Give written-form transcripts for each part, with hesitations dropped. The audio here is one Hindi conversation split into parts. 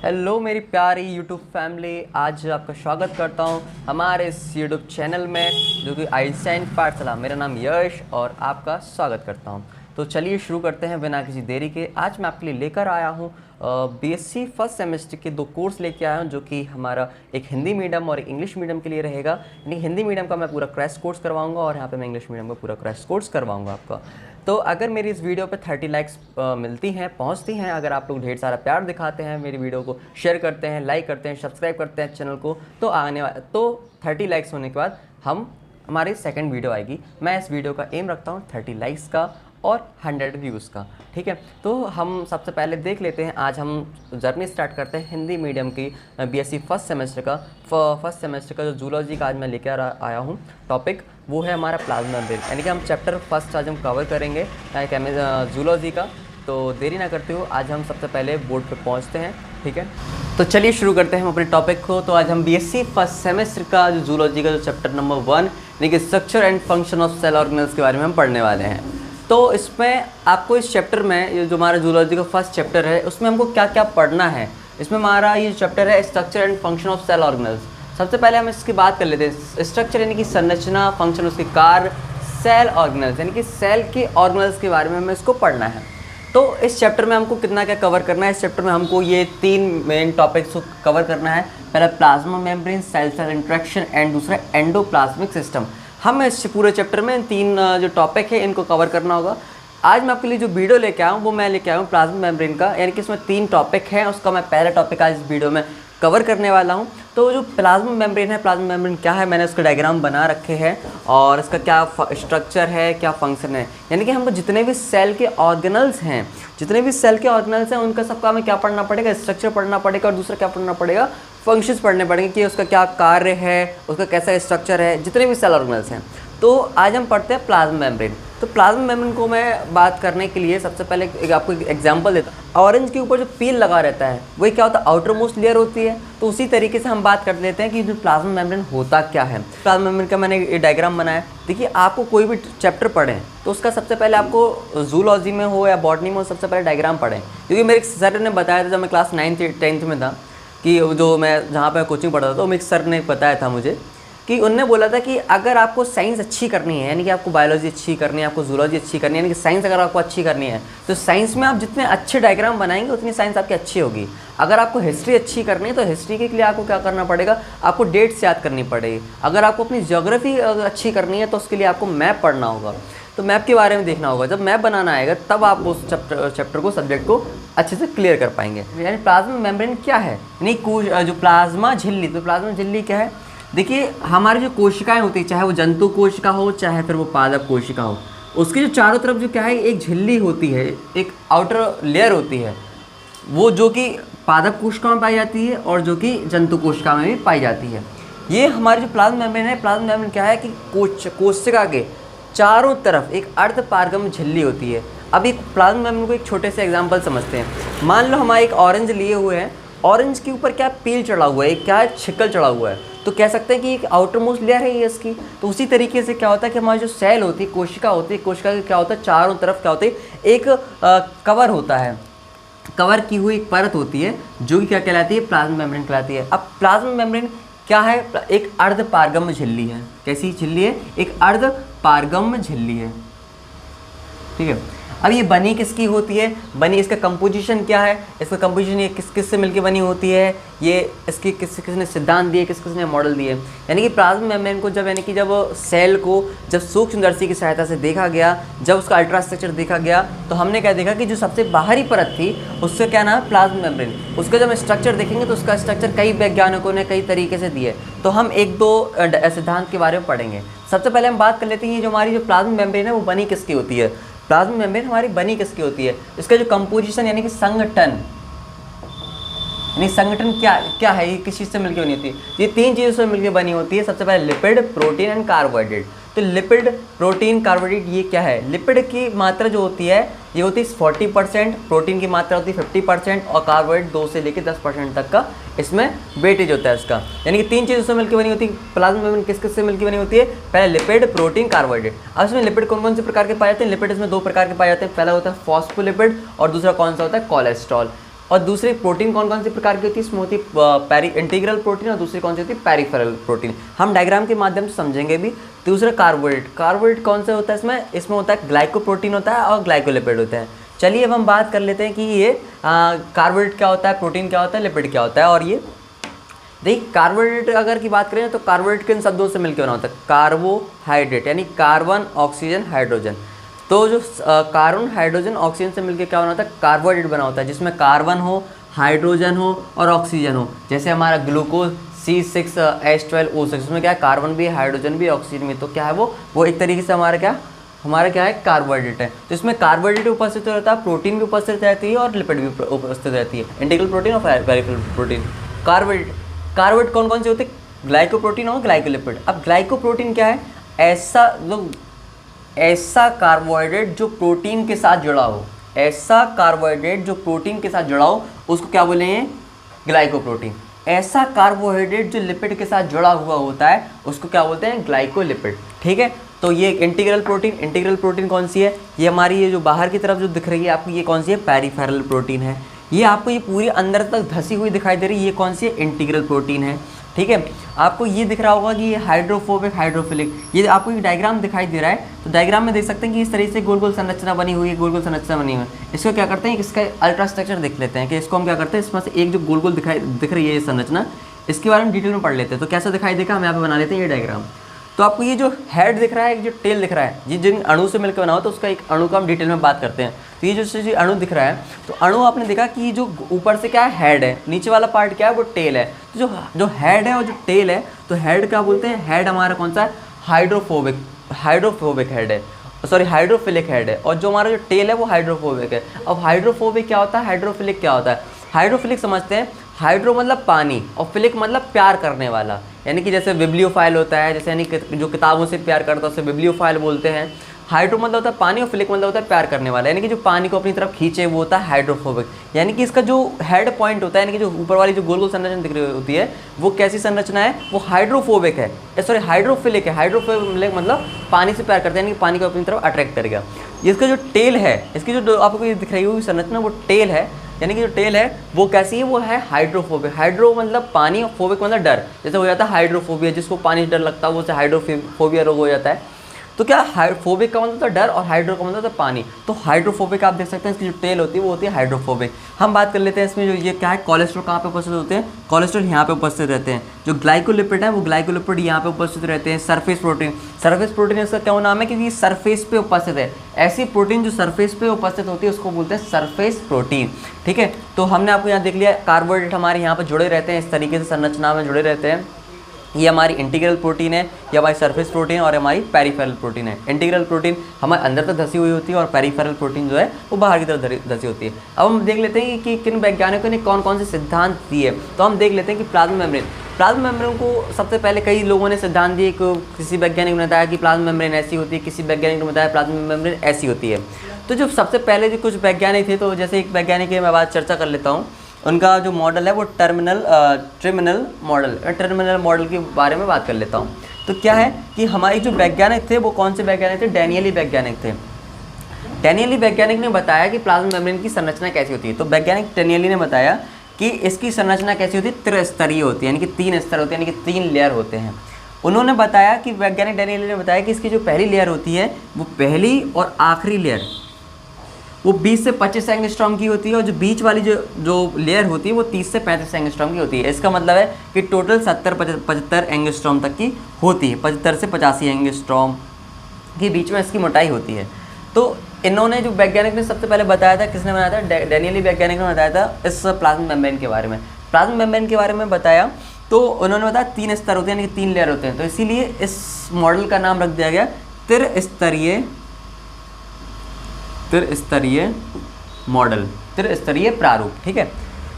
हेलो मेरी प्यारी यूट्यूब फैमिली, आज आपका स्वागत करता हूं हमारे इस यूट्यूब चैनल में जो कि आइंस्टाइन पाठशाला। मेरा नाम यश और आपका स्वागत करता हूं। तो चलिए शुरू करते हैं बिना किसी देरी के। आज मैं आपके लिए लेकर आया हूं बीएससी फर्स्ट सेमेस्टर के 2 कोर्स लेके आया हूं, जो कि हमारा एक हिंदी मीडियम और एक इंग्लिश मीडियम के लिए रहेगा। यानी हिंदी मीडियम का मैं पूरा क्रैश कोर्स करवाऊंगा और यहाँ पे मैं इंग्लिश मीडियम का पूरा क्रैश कोर्स करवाऊंगा आपका। तो अगर मेरी इस वीडियो पे 30 लाइक्स मिलती हैं, पहुंचती हैं, अगर आप लोग ढेर सारा प्यार दिखाते हैं, मेरी वीडियो को शेयर करते हैं, लाइक करते हैं, सब्सक्राइब करते हैं चैनल को, तो 30 लाइक्स होने के बाद हमारी सेकंड वीडियो आएगी। मैं इस वीडियो का एम रखता हूँ 30 लाइक्स का और 100 व्यूज़ का, ठीक है। तो हम सबसे पहले देख लेते हैं, आज हम जर्नी स्टार्ट करते हैं हिंदी मीडियम की बीएससी फर्स्ट सेमेस्टर का जो जूलॉजी का आज मैं लेकर आया हूँ टॉपिक, वो है हमारा प्लाज्मा मेम्ब्रेन। यानी कि हम चैप्टर फर्स्ट आज हम कवर करेंगे जूलॉजी का। तो देरी ना करते हो, आज हम सबसे पहले बोर्ड पे पहुँचते हैं, ठीक है। तो चलिए शुरू करते हैं हम अपने टॉपिक को। तो आज हम बीएससी फर्स्ट सेमेस्टर का जो जूलॉजी का जो चैप्टर नंबर 1 यानी कि structure and function of cell organelles के बारे में हम पढ़ने वाले हैं। तो इसमें आपको इस चैप्टर में, ये जो हमारा जूलॉजी का फर्स्ट चैप्टर है, उसमें हमको क्या क्या पढ़ना है। इसमें हमारा ये चैप्टर है structure and function of cell organelles. सबसे पहले हम इसकी बात कर लेते हैं। स्ट्रक्चर यानी कि संरचना, फंक्शन उसके कार्य, सेल ऑर्गेनेल्स यानी कि सेल के ऑर्गेनेल्स के बारे में हमें इसको पढ़ना है। तो इस चैप्टर में हमको कितना क्या कवर करना है, इस चैप्टर में हमको ये 3 मेन टॉपिक्स को कवर करना है। पहला plasma membrane, cell cell interaction and दूसरा एंडोप्लाज्मिक सिस्टम। हमें इस पूरे चैप्टर में 3 जो टॉपिक है इनको कवर करना होगा। आज मैं आपके लिए जो वीडियो लेके आया हूँ वो मैं लेके आया हूँ प्लाज्मा मेम्ब्रेन का, यानी कि इसमें 3 टॉपिक हैं, उसका मैं पहला टॉपिक आज इस वीडियो में कवर करने वाला हूँ। तो जो प्लाज्मा मेम्ब्रेन है, प्लाज्मा मेम्ब्रेन क्या है, मैंने उसका डायग्राम बना रखे हैं और इसका क्या स्ट्रक्चर है, क्या फंक्शन है। यानी कि हमको जितने भी सेल के ऑर्गेनल्स हैं, उनका सबका हमें क्या पढ़ना पड़ेगा, स्ट्रक्चर पढ़ना पड़ेगा और दूसरा क्या पढ़ना पड़ेगा, फंक्शंस पढ़ने पड़ेंगे कि उसका क्या कार्य है, उसका कैसा स्ट्रक्चर है, जितने भी सेल ऑर्गेनल्स हैं। तो आज हम पढ़ते हैं प्लाज्मा मेम्ब्रेन। तो प्लाज्मा मेम्ब्रेन को मैं बात करने के लिए सबसे पहले आपको एक एग्जांपल देता हूँ। ऑरेंज के ऊपर जो पील लगा रहता है वही क्या होता है, आउटर मोस्ट लेयर होती है। तो उसी तरीके से हम बात कर लेते हैं कि जो प्लाज्मा मेम्ब्रेन होता क्या है। प्लाज्मा मेम्ब्रेन का मैंने ये डायग्राम बनाया। देखिए, आपको कोई भी चैप्टर पढ़ें तो उसका सबसे पहले आपको जूलॉजी में हो या बॉटनी में हो, सबसे पहले डायग्राम पढ़ें। क्योंकि मेरे सर ने बताया था जब मैं क्लास 9th 10th में था, कि जो मैं जहाँ पे कोचिंग पढ़ता था, तो मेरे सर ने बताया था मुझे कि उनने बोला था कि अगर आपको साइंस अच्छी करनी है, यानी कि आपको बायोलॉजी अच्छी करनी है, आपको जूलॉजी अच्छी करनी है, यानी कि साइंस अगर आपको अच्छी करनी है, तो साइंस में आप जितने अच्छे डायग्राम बनाएंगे उतनी साइंस आपकी अच्छी होगी। अगर आपको हिस्ट्री अच्छी करनी है तो हिस्ट्री के लिए आपको क्या करना पड़ेगा, आपको डेट्स याद करनी पड़ेगी। अगर आपको अपनी ज्योग्राफी अच्छी करनी है तो उसके लिए आपको मैप पढ़ना होगा, तो मैप के बारे में देखना होगा। जब मैप बनाना आएगा तब आप उस चैप्टर को, सब्जेक्ट को अच्छे से क्लियर कर पाएंगे। यानी प्लाज्मा मेम्ब्रेन क्या है, यानी जो प्लाज्मा झिल्ली, तो प्लाज्मा झिल्ली क्या है। देखिए, हमारी जो कोशिकाएं होती है, चाहे वो जंतु कोशिका हो चाहे फिर वो पादप कोशिका हो, उसके जो चारों तरफ जो क्या है, एक झिल्ली होती है, एक आउटर लेयर होती है, वो जो कि पादप कोशिका में पाई जाती है और जो कि जंतु कोशिका में भी पाई जाती है। ये हमारी जो प्लाज्मा मेम्ब्रेन है, प्लाज्मा मेम्ब्रेन क्या है कि कोशिका के चारों तरफ एक अर्धपारगम झिल्ली होती है। अब एक प्लाज्मा मेम्ब्रेन को एक छोटे से एग्जांपल समझते हैं। मान लो हमारे एक ऑरेंज लिए हुए हैं, ऑरेंज के ऊपर क्या पील चढ़ा हुआ है, क्या है, छिकल चढ़ा हुआ है, तो कह सकते हैं कि एक आउटर मोस्ट लेयर है ये इसकी। तो उसी तरीके से क्या होता है कि हमारी जो सेल होती है, कोशिका होती है, कोशिका के क्या होता है, चारों तरफ क्या होती है, एक कवर होता है, कवर की हुई एक परत होती है जो कि क्या कहलाती है, प्लाज्मा मेम्ब्रेन कहलाती है। अब प्लाज्मा मेम्ब्रेन क्या है, एक अर्धपारगम झिल्ली है। कैसी झिल्ली है, एक अर्धपारगम झिल्ली है, ठीक है। अब ये बनी किसकी होती है, बनी, इसका कंपोजिशन क्या है, इसका कंपोजिशन ये किस से मिलकर बनी होती है, ये इसकी किसने सिद्धांत दिए, किसने मॉडल दिए। यानी कि प्लाज्मा मेम्ब्रेन को जब, यानी कि जब सेल को जब सूक्ष्मदर्शी की सहायता से देखा गया, जब उसका अल्ट्रा स्ट्रक्चर देखा गया, तो हमने क्या देखा कि जो सबसे बाहरी परत थी उससे क्या नाम है, प्लाज्मा मेम्ब्रेन। उसका जब स्ट्रक्चर देखेंगे तो उसका स्ट्रक्चर कई वैज्ञानिकों ने कई तरीके से दिए। तो हम 1-2 सिद्धांत के बारे में पढ़ेंगे। सबसे पहले हम बात कर लेते हैं जो हमारी जो प्लाज्मा मेम्ब्रेन है वो बनी किसकी होती है। प्लाज्मा मेम्ब्रेन हमारी बनी किसकी होती है, इसका जो कंपोजिशन यानी कि संगठन, यानी संगठन क्या है, ये किस चीज़ से मिलकर बनी होती है, ये 3 चीज़ों से मिलकर बनी होती है। सबसे पहले लिपिड, प्रोटीन एंड कार्बोहाइड्रेट। तो लिपिड, प्रोटीन, कार्बोहाइड्रेट ये क्या है, लिपिड की मात्रा जो होती है ये होती है 40%, प्रोटीन की मात्रा होती है 50% और कार्बोहाइड्रेट 2 से लेकर 10% तक का इसमें वेटेज होता है इसका। यानी कि 3 चीज़ों से मिलकर बनी होती है। प्लाज्मा मेम्ब्रेन किस से मिलकर बनी होती है, पहले लिपिड, प्रोटीन, कार्बोहाइड्रेट। अब इसमें लिपिड कौन से प्रकार के पाए जाते हैं, लिपिड इसमें 2 प्रकार के पाए जाते हैं। पहला होता है फॉस्फोलिपिड और दूसरा कौन सा होता है, कोलेस्ट्रॉल। और दूसरी प्रोटीन कौन कौन सी प्रकार की होती है, इसमें होती है इंटीग्रल प्रोटीन, और दूसरी कौन सी होती है, पेरिफेरल प्रोटीन। हम डायग्राम के माध्यम से समझेंगे भी। दूसरा कार्बोहाइड्रेट, कार्बोहाइड्रेट कौन सा होता है, इसमें होता है ग्लाइकोप्रोटीन होता है और ग्लाइकोलिपिड होता है। चलिए अब हम बात कर लेते हैं कि ये कार्बोहाइड्रेट क्या होता है, प्रोटीन क्या होता है, लिपिड क्या होता है। और ये देखिए कार्बोहाइड्रेट अगर की बात करें तो कार्बोहाइड्रेट किन शब्दों से मिलकर बना होता है, कार्बोहाइड्रेट यानी कार्बन ऑक्सीजन हाइड्रोजन। तो जो कार्बन हाइड्रोजन ऑक्सीजन से मिलकर क्या बना होता है, कार्बोहाइड्रेट बना होता है, जिसमें कार्बन हो, हाइड्रोजन हो और ऑक्सीजन हो। जैसे हमारा ग्लूकोज C6H12O6, उसमें क्या है, कार्बन भी है, हाइड्रोजन भी, ऑक्सीजन भी। तो क्या है वो एक तरीके से हमारा क्या है, कार्बोहाइड्रेट है। तो इसमें कार्बोहाइड्रेट उपस्थित रहता है, प्रोटीन भी उपस्थित रहती है और लिपिड भी उपस्थित रहती है, इंटीग्रल प्रोटीन और पेरिफेरल प्रोटीन। कार्बोहाइड्रेट कौन कौन से होते हैं, ग्लाइकोप्रोटीन और ग्लाइकोलिपिड। अब ग्लाइकोप्रोटीन क्या है, ऐसा कार्बोहाइड्रेट जो प्रोटीन के साथ जुड़ा हो, ऐसा कार्बोहाइड्रेट जो प्रोटीन के साथ जुड़ा हो उसको क्या बोलेंगे, ग्लाइकोप्रोटीन। ऐसा कार्बोहाइड्रेट जो लिपिड के साथ जुड़ा हुआ होता है उसको क्या बोलते हैं, ग्लाइकोलिपिड। ठीक है, तो ये इंटीग्रल प्रोटीन कौन सी है, ये हमारी ये जो बाहर की तरफ जो दिख रही है आपको, ये कौन सी है, पेरिफेरल प्रोटीन है। ये आपको ये पूरी अंदर तक धसी हुई दिखाई दे रही है, ये कौन सी है, इंटीग्रल प्रोटीन है। ठीक है, आपको ये दिख रहा होगा कि ये हाइड्रोफोबिक, हाइड्रोफिलिक, ये आपको एक डायग्राम दिखाई दे रहा है। तो डायग्राम में देख सकते हैं कि इस तरीके से गोल गोल संरचना बनी हुई है, गोल गोल संरचना बनी हुई है। इसको क्या करते हैं, इसका अल्ट्रा स्ट्रक्चर देख लेते हैं कि इसको हम क्या करते हैं, इसमें से एक जो गोल गोल दिख रही है ये संरचना, इसके बारे में डिटेल में पढ़ लेते हैं। तो कैसा दिखाई देगा, हम यहाँ पे बना लेते हैं ये डायग्राम। तो आपको ये जो हेड दिख रहा है, जो टेल दिख रहा है, ये जिन अणु से मिलकर बना हो, तो उसका एक अणु का हम डिटेल में बात करते हैं। तो ये जो अणु दिख रहा है, तो अणु आपने देखा कि जो ऊपर से क्या है, हेड है, नीचे वाला पार्ट क्या है, वो टेल है। तो जो हेड है और जो टेल है, तो हेड क्या बोलते हैं, हेड हमारा कौन सा है, हाइड्रोफोबिक हेड है, सॉरी हाइड्रोफिलिक हेड है। और जो हमारा जो टेल है वो हाइड्रोफोबिक है। अब हाइड्रोफोबिक क्या होता है, हाइड्रोफिलिक क्या होता है। हाइड्रोफिलिक समझते हैं, हाइड्रो मतलब पानी और फिलिक मतलब प्यार करने वाला, यानी कि जैसे बिब्लियोफाइल होता है, जैसे यानी जो किताबों से प्यार करता है उसे बिब्लियोफाइल बोलते हैं। हाइड्रो मतलब होता है पानी और फिलिक मतलब होता है प्यार करने वाला, यानी कि जो पानी को अपनी तरफ खींचे वो होता है हाइड्रोफोबिक। यानी कि इसका जो हेड पॉइंट होता है, यानी कि जो ऊपर वाली जो गोल गोल संरचना दिख रही होती है, वो कैसी संरचना है, वो हाइड्रोफोबिक है, सॉरी हाइड्रोफिलिक है। हाइड्रोफिलिक मतलब पानी से प्यार करते हैं, यानी कि पानी को अपनी तरफ अट्रैक्ट करेगा। इसका जो टेल है, इसकी जो आपको ये दिख रही हुई संरचना, वो टेल है, यानी कि जो टेल है वो कैसी है, वो है हाइड्रोफोबिक। हाइड्रो मतलब पानी और फोबिक मतलब डर, जैसे हो जाता है हाइड्रोफोबिया, जिसको पानी से डर लगता है वो से हाइड्रोफोबिया रोग हो जाता है। तो क्या फोबिक का मतलब होता है डर और हाइड्रो का मतलब होता है पानी। तो हाइड्रोफोबिक आप देख सकते हैं, इसकी जो टेल होती है वो होती है हाइड्रोफोबिक। हम बात कर लेते हैं इसमें जो ये क्या है, कोलेस्ट्रॉल कहाँ पे उपस्थित होते हैं, कोलेस्ट्रॉल यहाँ पे उपस्थित रहते हैं। जो ग्लाइकोलिपिड है वो ग्लाइकोलिपिड यहाँ पे उपस्थित रहते हैं। सरफेस प्रोटीन इसका क्या नाम है, क्योंकि सरफेस पे उपस्थित है। ऐसी प्रोटीन जो सरफेस पे उपस्थित होती है उसको बोलते हैं सरफेस प्रोटीन। ठीक है, तो हमने आपको यहाँ देख लिया, कार्बोहाइड्रेट हमारे यहाँ पर जुड़े रहते हैं, इस तरीके से संरचना में जुड़े रहते हैं। ये हमारी इंटीग्रल प्रोटीन है, ये हमारी सरफेस प्रोटीन और हमारी पेरिफेरल प्रोटीन है। इंटीग्रल प्रोटीन हमारे अंदर तक धसी हुई होती है और पेरिफेरल प्रोटीन जो है वो बाहर की तरफ धसी होती है। अब हम देख लेते हैं कि किन वैज्ञानिकों ने कौन कौन से सिद्धांत दिए। तो हम देख लेते हैं कि प्लाज्मा मेम्ब्रेन को सबसे पहले कई लोगों ने सिद्धांत दिए। किसी वैज्ञानिक ने बताया कि प्लाज्मा मेम्ब्रेन ऐसी होती है, किसी वैज्ञानिक ने बताया प्लाज्मा मेम्ब्रेन ऐसी होती है। तो जो सबसे पहले जो कुछ वैज्ञानिक थे, तो जैसे एक वैज्ञानिक की मैं बात चर्चा कर लेता हूँ, उनका जो मॉडल है वो टर्मिनल मॉडल के बारे में बात कर लेता हूँ। तो क्या है कि हमारे जो वैज्ञानिक थे वो कौन से वैज्ञानिक थे, डैनियली वैज्ञानिक थे। डैनियली वैज्ञानिक ने बताया कि प्लाज्मा मेम्ब्रेन की संरचना कैसी होती है। तो वैज्ञानिक डैनियली ने बताया कि इसकी संरचना कैसी होती है, त्रिस्तरीय होती है, यानी कि 3 स्तर होते हैं, यानी कि 3 लेयर होते हैं। उन्होंने बताया कि वैज्ञानिक डैनियली ने बताया कि इसकी जो पहली लेयर होती है वो पहली और आखिरी लेयर वो 20 से 25 एंगस्ट्रॉम की होती है, और जो बीच वाली जो लेयर होती है वो 30 से 35 एंगस्ट्रॉम की होती है। इसका मतलब है कि टोटल 70-75 एंगस्ट्रॉम तक की होती है, 75 से 85 एंगस्ट्रॉम के बीच में इसकी मोटाई होती है। तो इन्होंने जो वैज्ञानिक ने सबसे पहले बताया था, किसने बताया था, डैनियली वैज्ञानिक ने बताया था इस प्लाज्मा मेम्ब्रेन के बारे में। प्लाज्मा मेम्ब्रेन के बारे में बताया तो उन्होंने बताया 3 स्तर होते हैं, यानी कि 3 लेयर होते हैं। तो इसीलिए इस मॉडल का नाम रख दिया गया त्रिस्तरीय मॉडल, त्रिस्तरीय प्रारूप। ठीक है,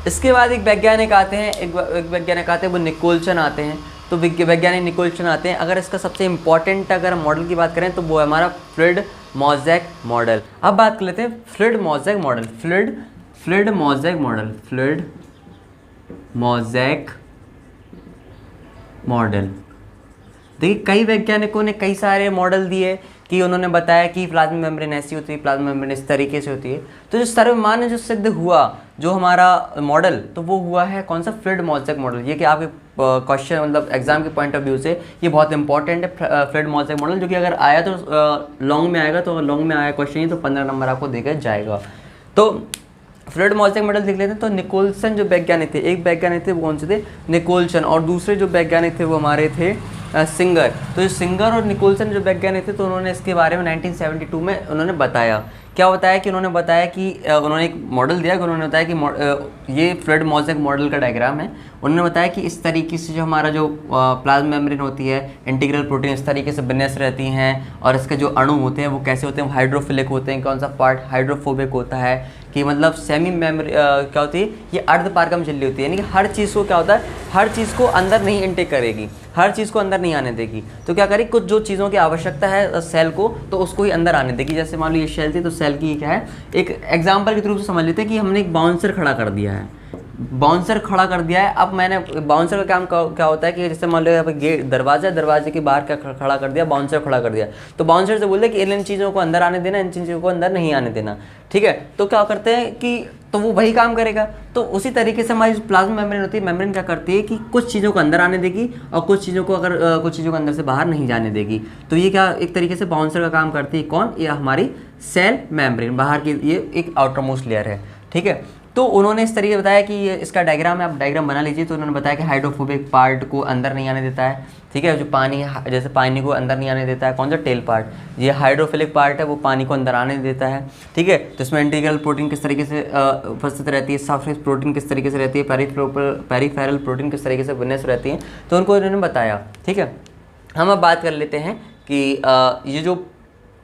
इसके बाद एक वैज्ञानिक आते हैं, वो निकोल्सन आते हैं। तो वैज्ञानिक निकोल्सन आते हैं। अगर इसका सबसे इंपॉर्टेंट अगर मॉडल की बात करें तो वो है हमारा फ्लूइड-मोज़ेक मॉडल। अब बात कर लेते हैं फ्लूइड-मोज़ेक मॉडल। देखिए कई वैज्ञानिकों ने कई सारे मॉडल दिए कि उन्होंने बताया कि प्लाज्मा मेम्ब्रेन ऐसी होती है, प्लाज्मा मेम्ब्रेन इस तरीके से होती है। तो जो सर्वमान्य जो सिद्ध हुआ जो हमारा मॉडल, तो वो हुआ है कौन सा, फ्लूइड-मोज़ेक मॉडल। ये कि आपके क्वेश्चन मतलब एग्जाम के पॉइंट ऑफ व्यू से ये बहुत इंपॉर्टेंट है फ्लूइड-मोज़ेक मॉडल, जो कि अगर आया तो लॉन्ग में आएगा, तो लॉन्ग में आया क्वेश्चन ही तो 15 नंबर आपको देगा जाएगा। तो फ्लूइड-मोज़ेक मॉडल देख लेते हैं। तो निकोलसन जो वैज्ञानिक थे, एक वैज्ञानिक थे वो कौन से थे, निकोलसन, और दूसरे जो वैज्ञानिक थे वो हमारे थे सिंगर। तो जो सिंगर और निकोलसन जो वैज्ञानिक थे, तो उन्होंने इसके बारे में 1972 में उन्होंने बताया। क्या बताया कि उन्होंने बताया कि उन्होंने एक मॉडल दिया कि उन्होंने बताया कि ये फ्लूइड-मोज़ेक मॉडल का डायग्राम है। उन्होंने बताया कि इस तरीके से जो हमारा जो प्लाज्मा मेम्ब्रेन होती है, इंटीग्रल प्रोटीन इस तरीके से विन्यस्त रहती हैं, और इसके जो अणु होते हैं वो कैसे होते हैं, हाइड्रोफिलिक होते हैं। कौन सा पार्ट हाइड्रोफोबिक होता है, कि मतलब सेमी मेम्ब्रेन क्या होती है, ये अर्धपारगम झिल्ली होती है, यानी कि हर चीज़ को क्या होता है, हर चीज़ को अंदर नहीं इनटेक करेगी, हर चीज़ को अंदर नहीं आने देगी। तो क्या करेगी, कुछ जो चीज़ों की आवश्यकता है सेल को, तो उसको ही अंदर आने देगी। जैसे मान लो ये सेल थी, तो सेल की क्या है, एक एग्जाम्पल के रूप से समझ लेते हैं कि हमने एक बाउंसर खड़ा कर दिया है, बाउंसर खड़ा कर दिया है। अब मैंने बाउंसर का काम क्या होता है कि जैसे मान लो यहाँ पे गेट दरवाजा, दरवाजे के बाहर क्या खड़ा कर दिया, बाउंसर खड़ा कर दिया। तो बाउंसर से बोलते हैं कि इन चीज़ों को अंदर आने देना, इन चीज़ों को अंदर नहीं आने देना, ठीक है। तो क्या करते हैं कि तो वो वही काम करेगा। तो उसी तरीके से हमारी प्लाज्मा मेम्ब्रेन होती है, मेम्ब्रेन क्या करती है कि कुछ चीज़ों को अंदर आने देगी और कुछ चीज़ों को कुछ चीज़ों को अंदर से बाहर नहीं जाने देगी। तो ये क्या एक तरीके से बाउंसर का काम करती है, कौन, ये हमारी सेल मेम्ब्रेन, बाहर की ये एक आउटर मोस्ट लेयर है, ठीक है। तो उन्होंने इस तरीके बताया कि ये इसका डायग्राम है, आप डायग्राम बना लीजिए। तो उन्होंने बताया कि हाइड्रोफोबिक पार्ट को अंदर नहीं आने देता है, ठीक है, जो पानी है, जैसे पानी को अंदर नहीं आने देता है, कौन सा, टेल पार्ट। ये हाइड्रोफिलिक पार्ट है, वो पानी को अंदर आने देता है, ठीक है। तो इसमें इंटीग्रल प्रोटीन किस तरीके से उपस्थित रहती है, सरफेस प्रोटीन किस तरीके से रहती है, पेरिफेरल प्रोटीन किस तरीके से विन्यस्त रहती है, तो उनको इन्होंने बताया, ठीक है। हम अब बात कर लेते हैं कि ये जो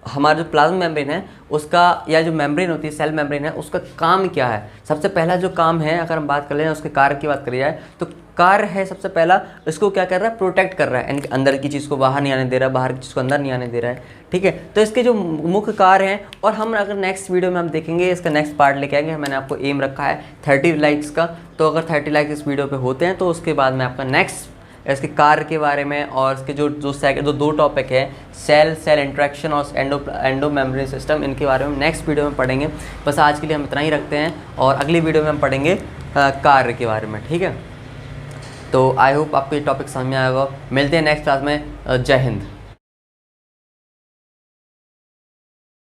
हमारा जो प्लाज्मा मेम्ब्रेन है उसका, या जो मेम्ब्रेन होती है सेल मेम्ब्रेन है, उसका काम क्या है। सबसे पहला जो काम है, अगर हम बात कर लें उसके कार्य की बात करी जाए, तो कार्य है सबसे पहला, इसको क्या कर रहा है, प्रोटेक्ट कर रहा है, यानी कि अंदर की चीज़ को बाहर नहीं आने दे रहा है, बाहर की चीज़ को अंदर नहीं आने दे रहा है, ठीक है। तो इसके जो मुख्य कार्य हैं, और हम अगर नेक्स्ट वीडियो में हम देखेंगे, इसका नेक्स्ट पार्ट लेके आएंगे। मैंने आपको एम रखा है 30 लाइक्स का, तो अगर 30 लाइक्स इस वीडियो पे होते हैं तो उसके बाद मैं आपका नेक्स्ट इसके कार्य के बारे में, और इसके जो दो टॉपिक है, सेल इंटरेक्शन और एंडो मेम्ब्रेन सिस्टम, इनके बारे में नेक्स्ट वीडियो में पढ़ेंगे। बस आज के लिए हम इतना ही रखते हैं, और अगली वीडियो में हम पढ़ेंगे कार्य के बारे में, ठीक है। तो आई होप आपको ये टॉपिक समझ में आएगा। मिलते हैं नेक्स्ट क्लास में। जय हिंद।